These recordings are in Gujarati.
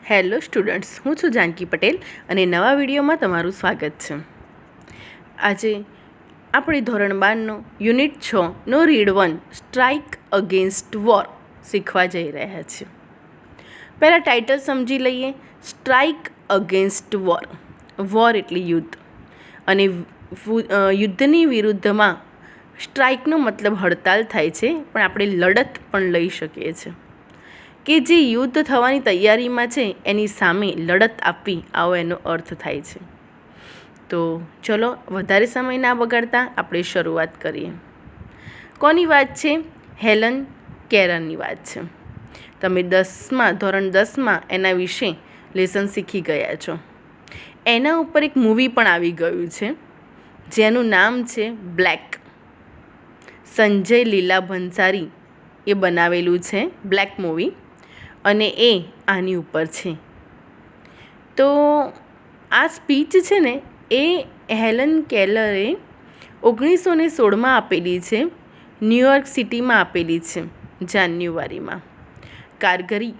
હેલો સ્ટુડન્ટ્સ, હું છું જાનકી પટેલ અને નવા વિડીયોમાં તમારું સ્વાગત છે. આજે આપણે ધોરણ 12નો યુનિટ 6નો રીડ 1 સ્ટ્રાઇક અગેન્સ્ટ વોર શીખવા જઈ રહ્યા છીએ. પહેલાં ટાઇટલ સમજી લઈએ. Strike against war. વોર એટલે યુદ્ધ, અને યુદ્ધની વિરુદ્ધમાં સ્ટ્રાઇકનો મતલબ હડતાલ થાય છે, પણ આપણે લડત પણ લઈ શકીએ છીએ કે જે યુદ્ધ થવાની તૈયારીમાં છે એની સામે લડત આપવી, આવો એનો અર્થ થાય છે. તો ચલો વધારે સમય ના બગાડતા આપણે શરૂઆત કરીએ. કોની વાત છે? હેલન કેલરની વાત છે. તમે ધોરણ 10માં એના વિશે લેસન શીખી ગયા છો. એના ઉપર એક મૂવી પણ આવી ગયું છે જેનું નામ છે બ્લેક. સંજય લીલા ભંસારી એ બનાવેલું છે બ્લેક મૂવી, અને એ આની ઉપર છે. તો આ સ્પીચ છે ને એ હેલન કેલરે 1916માં આપેલી છે, ન્યૂયોર્ક સિટીમાં આપેલી છે, જાન્યુઆરીમાં કાર્ગરી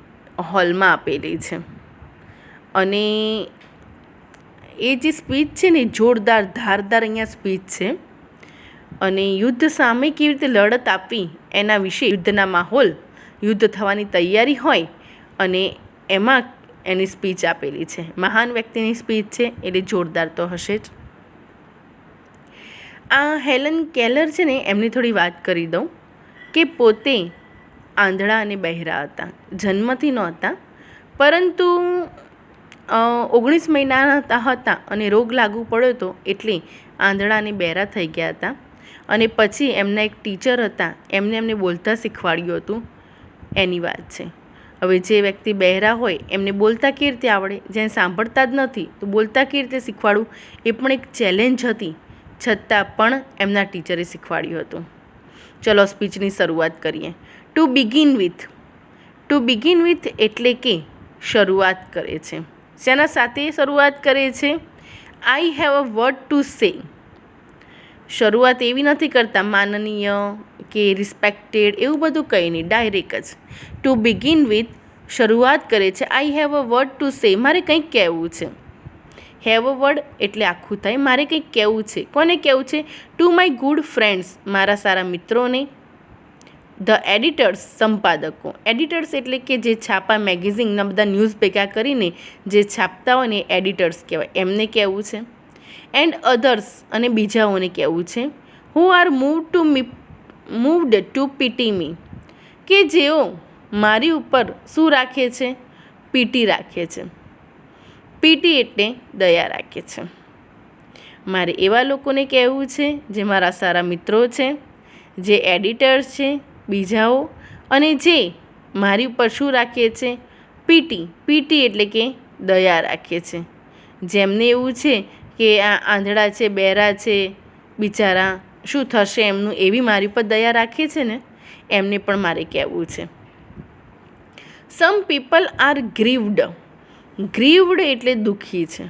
હોલમાં આપેલી છે. અને એ જે સ્પીચ છે ને જોરદાર ધારદાર અહીંયા સ્પીચ છે, અને યુદ્ધ સામે કેવી રીતે લડત આપવી એના વિશે, યુદ્ધના માહોલ, યુદ્ધ થવાની તૈયારી હોય અને એમાં એની સ્પીચ આપેલી છે. મહાન વ્યક્તિની સ્પીચ છે એટલે જોરદાર તો હશે જ. આ હેલન કેલર છે ને એમની થોડી વાત કરી દઉં કે પોતે આંધળા અને બહેરા હતા. જન્મથી નહોતા, પરંતુ 19 મહિનાના હતા અને રોગ લાગુ પડ્યો હતો એટલે આંધળા અને બહેરા થઈ ગયા હતા. અને પછી એમના એક ટીચર હતા, એમને બોલતા શીખવાડ્યું હતું. એની વાત છે. હવે જે વ્યક્તિ બહેરા હોય એમને બોલતા કેવી રીતે આવડે? જેને સાંભળતા જ નથી તો બોલતા કેવી રીતે શીખવાડવું? એ પણ એક ચેલેન્જ હતી, છતાં પણ એમના ટીચરે શીખવાડ્યું હતું. ચલો સ્પીચની શરૂઆત કરીએ. ટુ બિગિન વિથ એટલે કે શરૂઆત કરે છે. શેના સાથે શરૂઆત કરે છે? I have a word to say. શરૂઆત એવી નથી કરતા માનનીય કે રિસ્પેક્ટેડ, એવું બધું કંઈ નહીં, ડાયરેક્ટ જ. ટુ બિગિન વિથ શરૂઆત કરે છે. I have a word to say, મારે કંઈક કહેવું છે. હેવ અ વર્ડ એટલે આખું થાય, મારે કંઈક કહેવું છે. કોને કહેવું છે? ટુ માય ગુડ ફ્રેન્ડ્સ, મારા સારા મિત્રોને. The editors, સંપાદકો. એડિટર્સ એટલે કે જે છાપા મેગેઝિનના બધા ન્યૂઝ ભેગા કરીને જે છાપતા હોય ને એડિટર્સ કહેવાય, એમને કહેવું છે. એન્ડ અધર્સ, અને બીજાઓને કહેવું છે. હુ આર મૂવ્ડ ટુ પીટી મી, કે જેઓ મારી ઉપર શું રાખે છે? પીટી રાખે છે. પીટી એટલે દયા રાખે છે. મારે એવા લોકોને કહેવું છે જે મારા સારા મિત્રો છે, જે એડિટર્સ છે, બીજાઓ, અને જે મારી ઉપર શું રાખે છે? પીટી. પીટી એટલે કે દયા રાખે છે. જેમને એવું છે કે આ આંધળા છે, બહેરા છે, બિચારા શું થશે એમનું, એવી મારી ઉપર દયા રાખે છે ને, એમને પણ મારે કહેવું છે. Some people are ગ્રીવડ. ગ્રીવડ એટલે દુઃખી છે.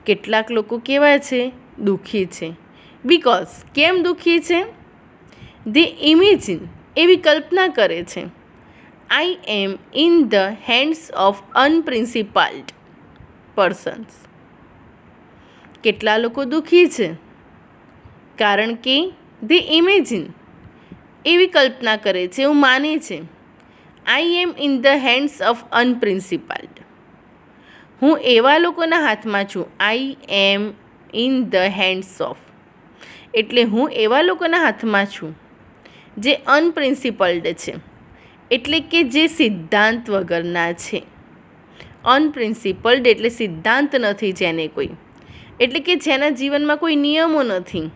કેટલાક લોકો કેવા છે? દુઃખી છે. બિકોઝ, કેમ દુઃખી છે? દે ઇમેજિન, એવી કલ્પના કરે છે. I am in the hands of unprincipled persons. કેટલા લોકો દુઃખી છે? કારણ કે દે ઇમેજિન, એવી કલ્પના કરે છે, એવું માને છે. I am in the hands of unprincipled, હું એવા લોકોના હાથમાં છું. I am in the hands of એટલે હું એવા લોકોના હાથમાં છું જે અનપ્રિન્સિપલ્ડ છે, એટલે કે જે સિદ્ધાંત વગરના છે. અનપ્રિન્સિપલ્ડ એટલે સિદ્ધાંત નથી જેને કોઈ, એટલે કે જેના જીવનમાં કોઈ નિયમો નથી,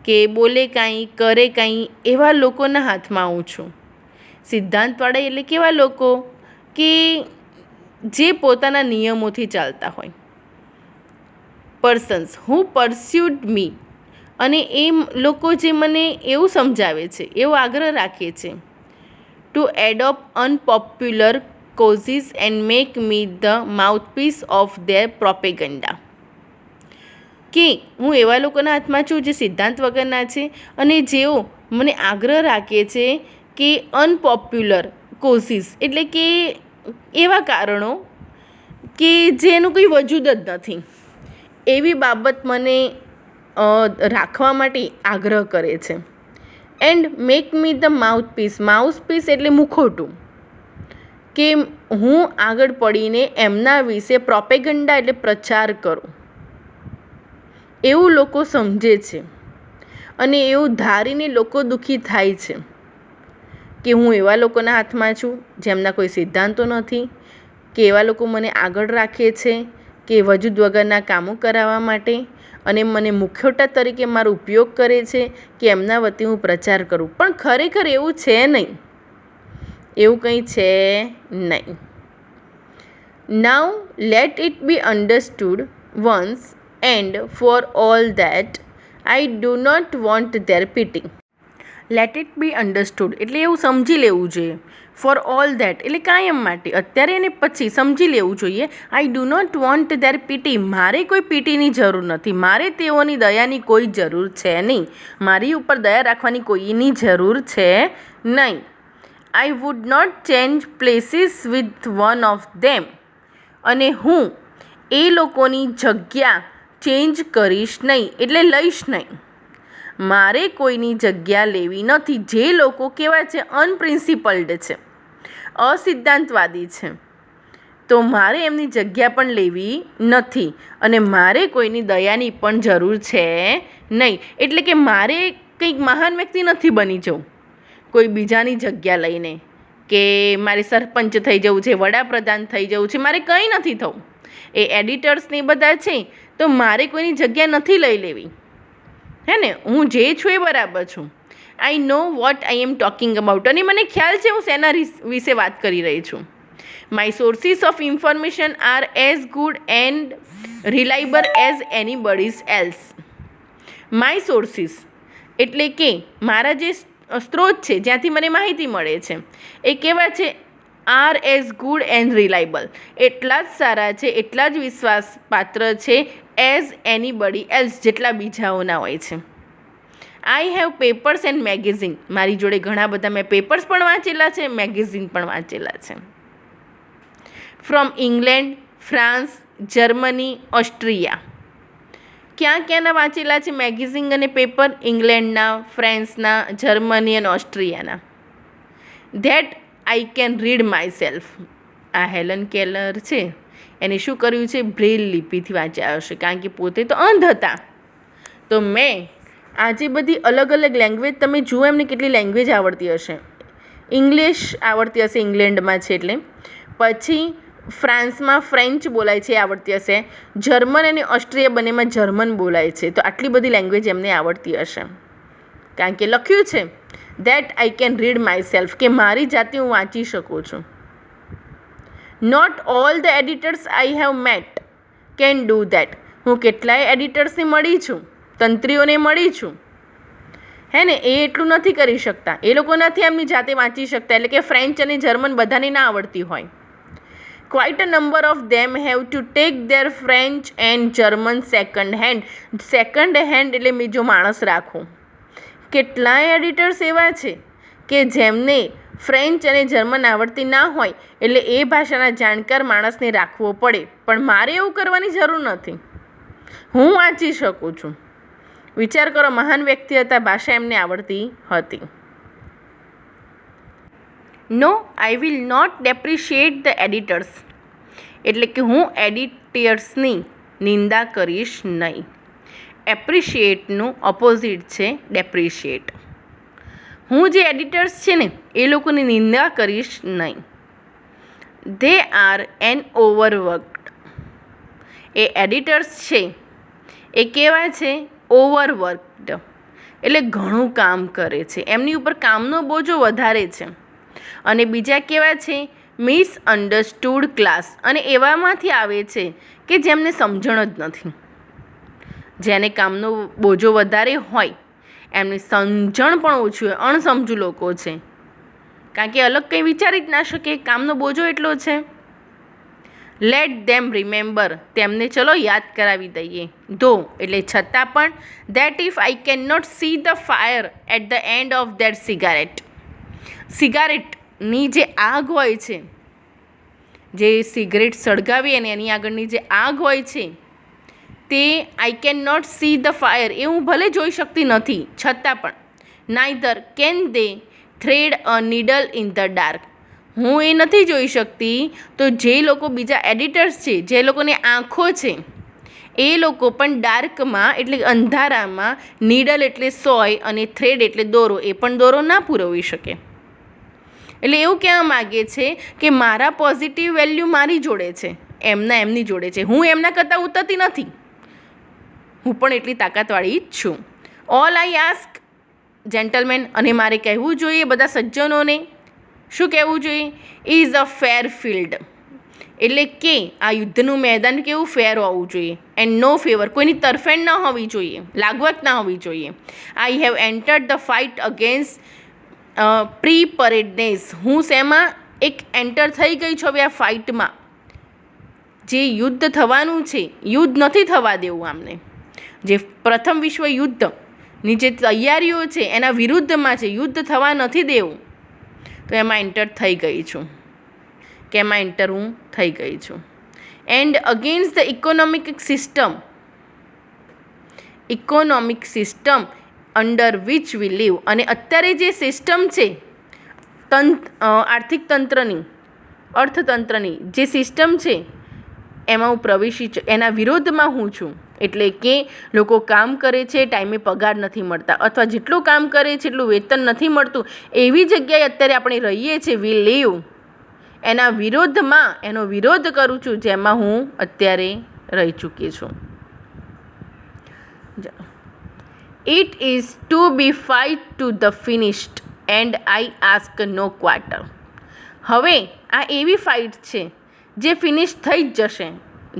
કે બોલે કાંઈ કરે કાંઈ, એવા લોકોના હાથમાં હું છું. સિદ્ધાંતવાળા એટલે કેવા લોકો કે જે પોતાના નિયમોથી ચાલતા હોય. પર્સન્સ હુ પરસ્યુડ મી, અને એ લોકો જે મને એવું સમજાવે છે, એવો આગ્રહ રાખે છે. To adopt unpopular causes and make me the mouthpiece of their propaganda. કે હું એવા લોકોના હાથમાં છું જે સિદ્ધાંત વગરના છે, અને જેઓ મને આગ્રહ રાખે છે કે અનપોપ્યુલર કોઝિસ એટલે કે એવા કારણો કે જેનું કંઈ વજૂદ જ નથી એવી બાબત મને રાખવા માટે આગ્રહ કરે છે. એન્ડ મેક મી ધ માઉથપીસ એટલે મુખોટું, કે હું આગળ પડીને એમના વિશે પ્રોપેગન્ડા એટલે પ્રચાર કરું એવું લોકો સમજે છે અને એવું ધારીને લોકો દુઃખી થાય છે કે હું એવા લોકોના હાથમાં છું જેમના કોઈ સિદ્ધાંતો નથી, કે એવા લોકો મને આગળ રાખે છે કે વજૂદ વગરના કામો કરાવવા માટે અને મને મુખોટા તરીકે મારો ઉપયોગ કરે છે કે એમના વતી હું પ્રચાર કરું. પણ ખરેખર એવું છે નહીં, એવું કંઈ છે નહીં. Now let it be understood once and for all that I do not want their pity. Let it be understood એટલે એવું સમજી લેવું જોઈએ. ફોર ઓલ ધેટ એટલે કાયમ માટે, અત્યારે અને પછી સમજી લેવું જોઈએ. I do not want their pity, મારે કોઈ પીટીની જરૂર નથી, મારે તેઓની દયાની કોઈ જરૂર છે નહીં, મારી ઉપર દયા રાખવાની કોઈની જરૂર છે નહીં. I would not change places with one of them, અને હું એ લોકોની જગ્યા ચેન્જ કરીશ નહીં એટલે લઈશ નહીં. મારે કોઈની જગ્યા લેવી નથી. જે લોકો કેવા છે, અનપ્રિન્સિપલ્ડ છે, અસિદ્ધાંતવાદી છે, તો મારે એમની જગ્યા પણ લેવી નથી અને મારે કોઈની દયાની પણ જરૂર છે નહીં. એટલે કે મારે કંઈક મહાન વ્યક્તિ નથી બની જવું કોઈ બીજાની જગ્યા લઈને, કે મારે સરપંચ થઈ જવું છે, વડાપ્રધાન થઈ જવું છે, મારે કંઈ નથી થવું. એ એડિટર્સ ને બધા છે તો મારે કોઈની જગ્યા નથી લઈ લેવી, હે ને. હું જે છું એ બરાબર છું. I know what I am talking about, અને મને ખ્યાલ છે હું શેના વિશે વાત કરી રહી છું. My sources of information are as good and reliable as anybody's else. My sources એટલે કે મારા જે સ્ત્રોત છે જ્યાંથી મને માહિતી મળે છે એ કેવા છે, R as good and reliable, એટલા જ સારા છે, એટલા જ વિશ્વાસપાત્ર છે એઝ એનીબડી એલ્સ, જેટલા બીજાઓના હોય છે. I have papers and magazine, મારી જોડે ઘણા બધા મેં પેપર્સ પણ વાંચેલા છે, મેગેઝિન પણ વાંચેલા છે. From England, France, Germany, Austria. ક્યાંના વાંચેલા છે મેગેઝિન અને પેપર? ઇંગ્લેન્ડના, ફ્રાન્સના, જર્મની અને ઓસ્ટ્રિયાના. That I can read myself. આ હેલન કેલર છે એને શું કર્યું છે? બ્રેલ લિપિથી વાંચ્યા હશે, કારણ કે પોતે તો અંધ હતા. તો મેં આજે બધી અલગ અલગ લેંગ્વેજ, તમે જુઓ એમને કેટલી લેંગ્વેજ આવડતી હશે. ઇંગ્લિશ આવડતી હશે, ઇંગ્લેન્ડમાં છે એટલે. પછી ફ્રાન્સમાં ફ્રેન્ચ બોલાય છે, આવડતી હશે. જર્મન અને ઓસ્ટ્રિયા બંનેમાં જર્મન બોલાય છે. તો આટલી બધી લેંગ્વેજ એમને આવડતી હશે, કારણ કે લખ્યું છે that I can read myself, કે મારી જાતે હું વાંચી શકું છું. Not all the editors I have met can do that. હું કેટલાય એડિટર્સને મળી છું, તંત્રીઓને મળી છું, હે ને. એ એટલું નથી કરી શકતા, એ લોકો નથી એમની જાતે વાંચી શકતા. એટલે કે ફ્રેન્ચ અને જર્મન બધાને ના આવડતી હોય. Quite a number of them have to take there French and German second hand. Second hand એટલે બીજો માણસ રાખો. કેટલાય એડિટર્સ એવા છે કે જેમને ફ્રેન્ચ અને જર્મન આવડતી ના હોય, એટલે એ ભાષાના જાણકાર માણસને રાખવો પડે. પણ મારે એવું કરવાની જરૂર નથી, હું વાંચી શકું છું. વિચાર કરો, મહાન વ્યક્તિ હતા, ભાષા એમને આવડતી હતી. No I will not depreciate the editors, એટલે કે હું એડિટર્સની નિંદા કરીશ નહીં. એપ્રિશિએટનું ઓપોઝિટ છે ડેપ્રિશિએટ. હું જે એડિટર્સ છે ને એ લોકોની નિંદા કરીશ નહીં. They are an overworked. એ એડિટર્સ છે એ કેવા છે? ઓવરવર્કડ, એટલે ઘણું કામ કરે છે, એમની ઉપર કામનો બોજો વધારે છે. અને બીજા કેવા છે? મિસઅન્ડરસ્ટુડ ક્લાસ, અને એવામાંથી આવે છે કે જેમને સમજણ જ નથી. જેને કામનો બોજો વધારે હોય એમની સમજણ પણ ઓછી હોય, અણસમજુ લોકો છે, કારણ કે અલગ કંઈ વિચારી જ ના શકે, કામનો બોજો એટલો છે. લેટ ધેમ રિમેમ્બર, તેમને ચલો યાદ કરાવી દઈએ. ધો એટલે છતાં પણ, that if I can not see the fire at the end of that cigarette. સિગારેટની જે આગ હોય છે જે સિગરેટ સળગાવી અને એની આગળની જે આગ હોય છે તે I can not see the fire, એ હું ભલે જોઈ શકતી નથી છતાં પણ, neither can they thread a needle in the dark, હું એ નથી જોઈ શકતી, તો જે લોકો બીજા એડિટર્સ છે, જે લોકોની આંખો છે, એ લોકો પણ ડાર્કમાં એટલે અંધારામાં નીડલ એટલે સોય અને થ્રેડ એટલે દોરો, એ પણ દોરો ના પુરવી શકે. એટલે એવું કહેવા માગે છે કે મારા પોઝિટિવ વેલ્યુ મારી જોડે છે, એમની જોડે છે, હું એમના કરતાં ઉતરતી નથી, હું પણ એટલી તાકાતવાળી જ છું. ઓલ આઈ આસ્ક જેન્ટલમેન, અને મારે કહેવું જોઈએ બધા સજ્જનોને, શું કહેવું જોઈએ? ઇઝ અ ફેર ફિલ્ડ, એટલે કે આ યુદ્ધનું મેદાન કેવું ફેર હોવું જોઈએ. એન્ડ નો ફેવર, કોઈની તરફેણ ન હોવી જોઈએ, લાગવત ના હોવી જોઈએ. I have entered the fight against preparedness, હું શેમાં એક એન્ટર થઈ ગઈ છું હવે આ ફાઇટમાં, જે યુદ્ધ થવાનું છે, યુદ્ધ નથી થવા દેવું આમને, જે પ્રથમ વિશ્વ યુદ્ધની જે તૈયારીઓ છે એના વિરુદ્ધમાં છે, યુદ્ધ થવા નથી દેવું, તો એમાં એન્ટર થઈ ગઈ છું, કે એમાં એન્ટર હું થઈ ગઈ છું. And against the economic system under which we live, અને અત્યારે જે સિસ્ટમ છે આર્થિક તંત્રની, અર્થતંત્રની જે સિસ્ટમ છે એમાં હું પ્રવેશી, એના વિરોધમાં હું છું. એટલે કે લોકો કામ કરે છે, ટાઈમે પગાર નથી મળતા, અથવા જેટલું કામ કરે છે એટલું વેતન નથી મળતું, એવી જગ્યાએ અત્યારે આપણે રહીએ છીએ, વી લીવ, એના વિરોધમાં, એનો વિરોધ કરું છું, જેમાં હું અત્યારે રહી ચૂકી છું. It is to be fight to the finished and I ask no quarter. હવે આ એવી ફાઇટ છે જે ફિનિશ થઈ જ જશે,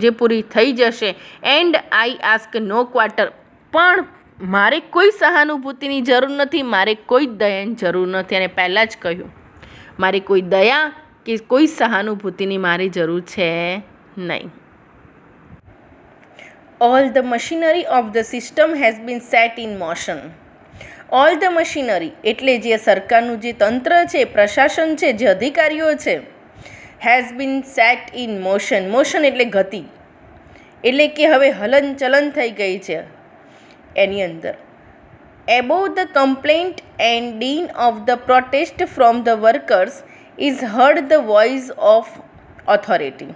જે પૂરી થઈ જશે. And I ask no quarter, પણ મારે કોઈ સહાનુભૂતિની જરૂર નથી, મારે કોઈ દયાની જરૂર નથી. અને પહેલાં જ કહ્યું, મારે કોઈ દયા કે કોઈ સહાનુભૂતિની મારી જરૂર છે નહીં. All the machinery of the system has been set in motion. All the machinery એટલે જે સરકારનું જે તંત્ર છે, પ્રશાસન છે, જે અધિકારીઓ છે, has been set in motion, motion એટલે ગતિ, એટલે કે હવે હલનચલન થઈ ગઈ છે એની અંદર. Above the complaint and din of the protest from the workers is heard the voice of authority.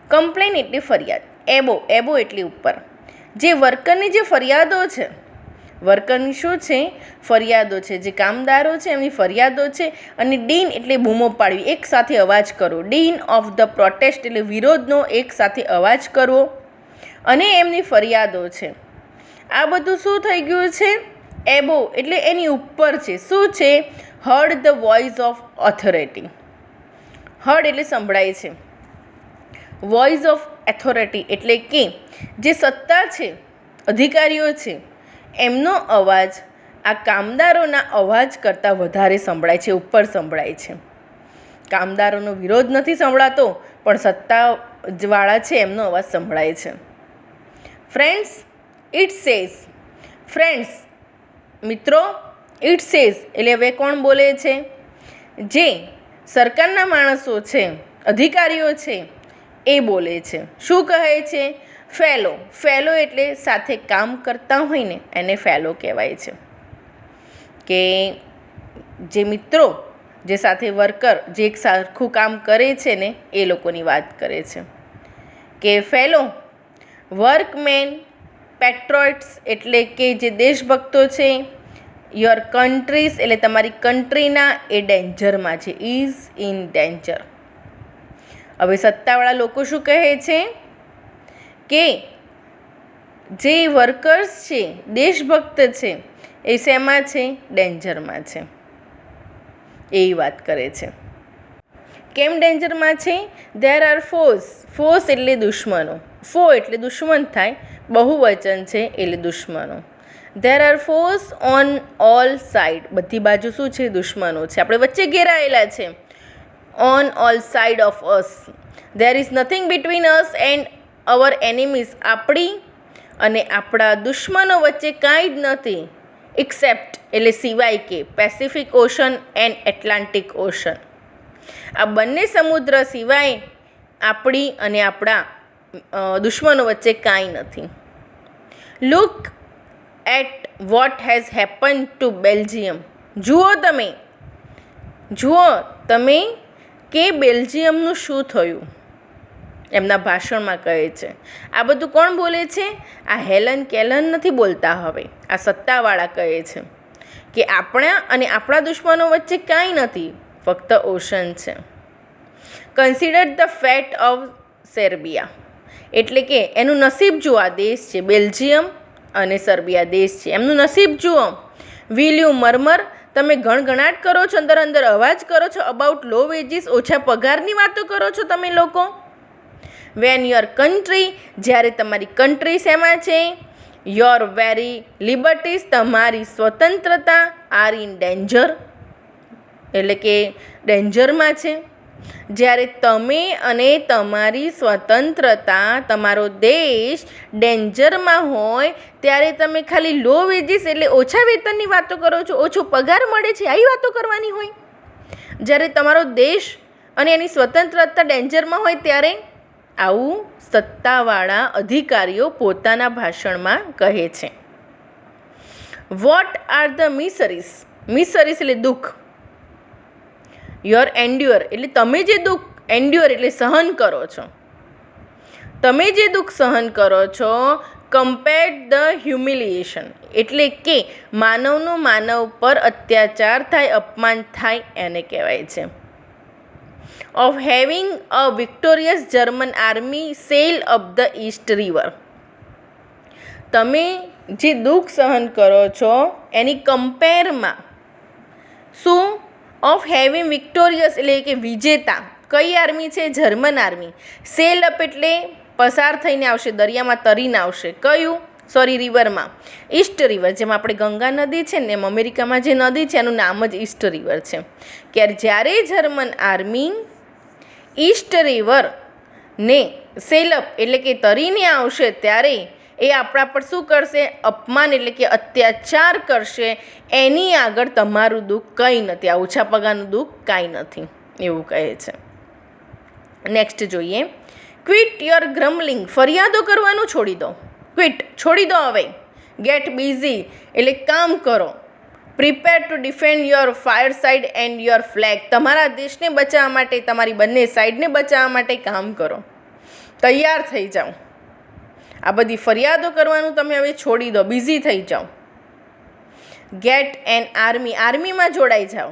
Complain એટલે ફરિયાદ, એબો એટલે ઉપર, જે વર્કરની જે ફરિયાદો છે, વર્કરની શું છે? ફરિયાદો છે, જે કામદારો છે એમની ફરિયાદો છે. અને ડીન એટલે બૂમો પાડવી, એક સાથે અવાજ કરવો, ડીન ઓફ ધ પ્રોટેસ્ટ એટલે વિરોધનો એક સાથે અવાજ કરવો, અને એમની ફરિયાદો છે. આ બધું શું થઈ ગયું છે? એબો એટલે એની ઉપર છે. શું છે? Heard the voice of authority. Heard એટલે સંભળાય છે, વોઇસ ઓફ ઓથોરિટી એટલે કે જે સત્તા છે, અધિકારીઓ છે, એમનો અવાજ આ કામદારોના અવાજ કરતાં વધારે સંભળાય છે, ઉપર સંભળાય છે. કામદારોનો વિરોધ નથી સંભળાતો, પણ સત્તાવાળા છે એમનો અવાજ સંભળાય છે. ફ્રેન્ડ્સ, ઇટ સેઝ, ફ્રેન્ડ્સ મિત્રો, ઇટ સેઝ એટલે હવે કોણ બોલે છે? જે સરકારના માણસો છે, અધિકારીઓ છે, એ બોલે છે. શું કહે છે? ફેલો. ફેલો એટલે સાથે કામ કરતા હોય ને એને ફેલો કહેવાય છે. કે જે મિત્રો, જે સાથે વર્કર, જે એક સરખું કામ કરે છે ને એ લોકોની વાત કરે છે. કે ફેલો વર્કમેન, પેટ્રોઇટ્સ એટલે કે જે દેશભક્તો છે, યોર કન્ટ્રીઝ એટલે તમારી કન્ટ્રીના, એ ડેન્જરમાં છે, ઇઝ ઇન ડેન્જર. હવે સત્તાવાળા લોકો શું કહે છે? કે જે વર્કર્સ છે, દેશભક્ત છે, એ શેમાં છે? ડેન્જરમાં છે, એવી વાત કરે છે. કેમ ડેન્જરમાં છે? There are Fauj. ફોઝ એટલે દુશ્મનો, ફો એટલે દુશ્મન થાય, બહુવચન છે એટલે દુશ્મનો. There are Fauj on all side, બધી બાજુ શું છે? દુશ્મનો છે, આપણે વચ્ચે ઘેરાયેલા છે. On all side of us. There is nothing between us and hour enemies, આપણી અને આપણા દુશ્મનો વચ્ચે કાંઈ જ નથી, એક્સેપ્ટ એટલે સિવાય કે Pacific ocean and Atlantic ocean. આ બંને સમુદ્ર સિવાય આપણી અને આપણા દુશ્મનો વચ્ચે કાંઈ નથી. Look at what has happen to Belgium. જુઓ તમે કે બેલ્જિયમનું શું થયું, એમના ભાષણમાં કહે છે. આ બધું કોણ બોલે છે? આ હેલન કેલન નથી બોલતા. હવે આ સત્તાવાળા કહે છે કે આપણા અને આપણા દુશ્મનો વચ્ચે કાંઈ નથી, ફક્ત ઓશન છે. Consider the fat of Serbia, એટલે કે એનું નસીબ જુઓ. આ દેશ છે બેલ્જિયમ અને સર્બિયા દેશ છે, એમનું નસીબ જુઓ. વિલ યુ મરમર, તમે ગણગણાટ કરો છો, અંદર અંદર અવાજ કરો છો. અબાઉટ લો વેજીસ, ઓછા પગારની વાતો કરો છો તમે લોકો. વેન યોર કન્ટ્રી, જ્યારે તમારી કન્ટ્રી શેમાં છે? યોર વેરી લિબર્ટીઝ, તમારી સ્વતંત્રતા આર ઇન ડેન્જર, એટલે કે ડેન્જરમાં છે. જ્યારે તમે અને તમારી સ્વતંત્રતા, તમારો દેશ ડેન્જરમાં હોય ત્યારે તમે ખાલી લો વેજીસ એટલે ઓછા વેતનની વાતો કરો છો, ઓછો પગાર મળે છે, આવી વાતો કરવાની હોય. જ્યારે તમારો દેશ અને એની સ્વતંત્રતા ડેન્જરમાં હોય ત્યારે આવું સત્તાવાળા અધિકારીઓ પોતાના ભાષણમાં કહે છે. What are the miseries? Miseries એટલે દુઃખ. યોર એન્ડ્યોર એટલે તમે જે દુઃખ, એન્ડ્યોર એટલે સહન કરો છો. તમે જે દુઃખ સહન કરો છો. કમ્પેર્ડ ધ હ્યુમિલિએશન એટલે કે માનવનો માનવ પર અત્યાચાર થાય, અપમાન થાય, એને કહેવાય છે. Of having a victorious German army sail up the East River. તમે જે દુઃખ સહન કરો છો એની કમ્પેરમાં શું? ઓફ હેવિંગ વિક્ટોરિયસ એટલે કે વિજેતા. કઈ આર્મી છે? German army. સેલ અપ એટલે પસાર થઈને આવશે, દરિયામાં તરીને આવશે. કયું? રિવરમાં. ઈસ્ટ રિવર, જેમાં આપણે ગંગા નદી છે ને એમ અમેરિકામાં જે નદી છે એનું નામ જ ઈસ્ટ રિવર છે. કે જ્યારે જર્મન આર્મી ઈસ્ટ રિવરને સેલઅપ એટલે કે તરીને આવશે ત્યારે એ આપણા પર શું કરશે? અપમાન એટલે કે અત્યાચાર કરશે. એની આગળ તમારું દુઃખ કંઈ નથી, આ ઓછા પગારનું દુઃખ કાંઈ નથી, એવું કહે છે. નેક્સ્ટ જોઈએ. ક્વિટ યોર ગ્રમલિંગ, ફરિયાદો કરવાનું છોડી દો. ક્વિટ છોડી દો હવે. ગેટ બિઝી એટલે કામ કરો. Prepare to defend your fireside and your flag, તમારા દેશને બચાવવા માટે, તમારી બંને સાઈડને બચાવવા માટે કામ કરો. તૈયાર થઈ જાઓ. આ બધી ફરિયાદો કરવાનું તમે હવે છોડી દો, બિઝી થઈ જાઓ. ગેટ એન આર્મી, આર્મીમાં જોડાઈ જાઓ.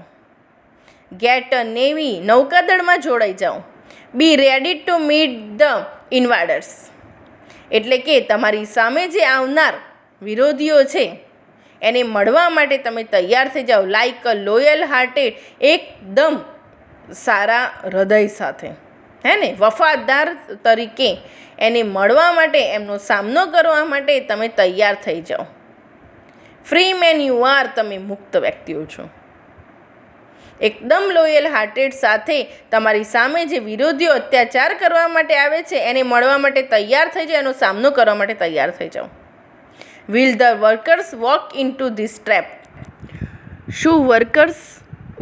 ગેટ અ નેવી, નૌકાદળમાં જોડાઈ જાઓ. બી રેડી ટુ મીટ ધ ઇન્વાડર્સ એટલે કે તમારી સામે જે આવનાર વિરોધીઓ છે એને મળવા માટે તમે તૈયાર થઈ જાઓ. લાઈક અ લોયલ હાર્ટેડ, એકદમ સારા હૃદય સાથે, હે ને, વફાદાર તરીકે એને મળવા માટે, એમનો સામનો કરવા માટે તમે તૈયાર થઈ જાઓ. ફ્રી મેન યુ આર, તમે મુક્ત વ્યક્તિઓ છો. એકદમ લોયલ હાર્ટેડ સાથે તમારી સામે જે વિરોધીઓ અત્યાચાર કરવા માટે આવે છે એને મળવા માટે તૈયાર થઈ જાઓ, એનો સામનો કરવા માટે તૈયાર થઈ જાઓ. Will the workers walk in to this trap, શું workers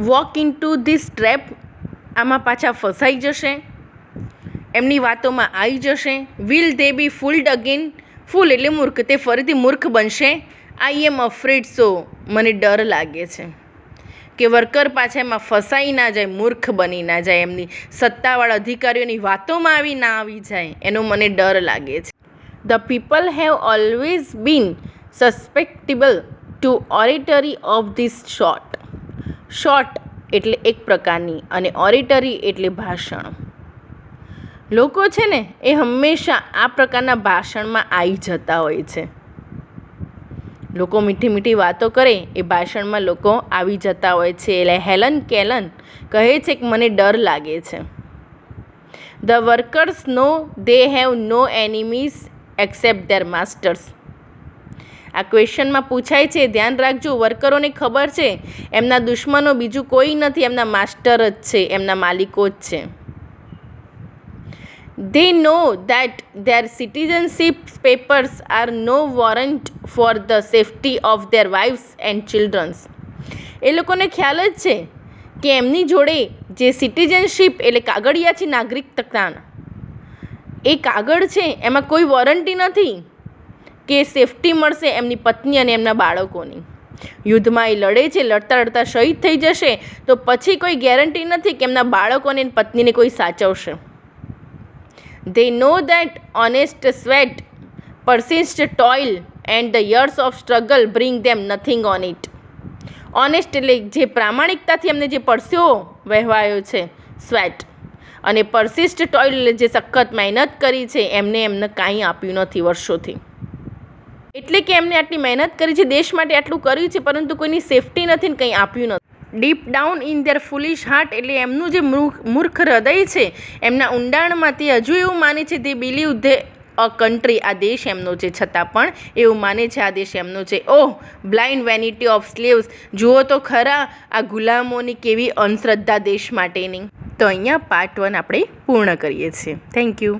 walk in to this trap આમાં પાછા ફસાઈ જશે, એમની વાતોમાં આવી જશે. વિલ દે બી ફૂલ્ડ અગેન, ફૂલ એટલે મૂર્ખ, તે ફરીથી મૂર્ખ બનશે. આઈ એમ અફ્રેડ, સો મને ડર લાગે છે કે વર્કર પાછા એમાં ફસાઈ ના જાય, મૂર્ખ બની ના જાય, એમની સત્તાવાળા અધિકારીઓની વાતોમાં આવી જાય, એનો મને ડર લાગે છે. The people have always been susceptible to oratory of this sort. Sort એટલે એક પ્રકારની અને ઓરેટરી એટલે ભાષણ. લોકો છે ને એ હંમેશા આ પ્રકારના ભાષણમાં આવી જતા હોય છે. લોકો મીઠી મીઠી વાતો કરે એ ભાષણમાં લોકો આવી જતા હોય છે. એટલે હેલન કેલન કહે છે કે મને ડર લાગે છે. The workers know they have no enemies except their masters. આ ક્વેશ્ચનમાં પૂછાય છે, ધ્યાન રાખજો. વર્કરોને ખબર છે એમના દુશ્મનો બીજું કોઈ નથી, એમના માસ્ટર જ છે, એમના માલિકો જ છે. They know that their citizenship papers are no warrant for the safety of their wives and children. એ લોકોને ખ્યાલ જ છે કે એમની જોડે જે સિટીઝનશીપ એટલે કાગળિયા છે નાગરિકતાના, એ કાગળ છે એમાં કોઈ વોરંટી નથી કે સેફટી મળશે એમની પત્ની અને એમના બાળકોની. યુદ્ધમાં એ લડે છે, લડતા લડતા શહીદ થઈ જશે તો પછી કોઈ ગેરંટી નથી કે એમના બાળકોને અને પત્નીને કોઈ સાચવશે. They know that honest sweat, persistent toil and the years of struggle bring them nothing on it. Honest એટલે જે પ્રામાણિકતાથી એમને જે પરસેવો વહેવાયો છે, સ્વેટ, અને પરસિસ્ટ ટોઇલ એટલે જે સખત મહેનત કરી છે એમને કાંઈ આપ્યું નથી વર્ષોથી. એટલે કે એમને આટલી મહેનત કરી છે, દેશ માટે આટલું કર્યું છે, પરંતુ કોઈની સેફટી નથી ને કંઈ આપ્યું નથી. Deep down in their ફુલિશ heart એટલે એમનું જે મૂર્ખ હૃદય છે એમના ઊંડાણમાંથી હજુ એવું માને છે તે બિલીવ ધે અ કન્ટ્રી, આ દેશ એમનો છે, છતાં પણ એવું માને છે આ દેશ એમનો છે. ઓહ બ્લાઇન્ડ વેનિટી ઓફ સ્લેવ્સ, જુઓ તો ખરા આ ગુલામોની કેવી અંધશ્રદ્ધા દેશ માટેની. તો અહીંયા પાર્ટ 1 આપણે પૂર્ણ કરીએ છીએ. Thank you.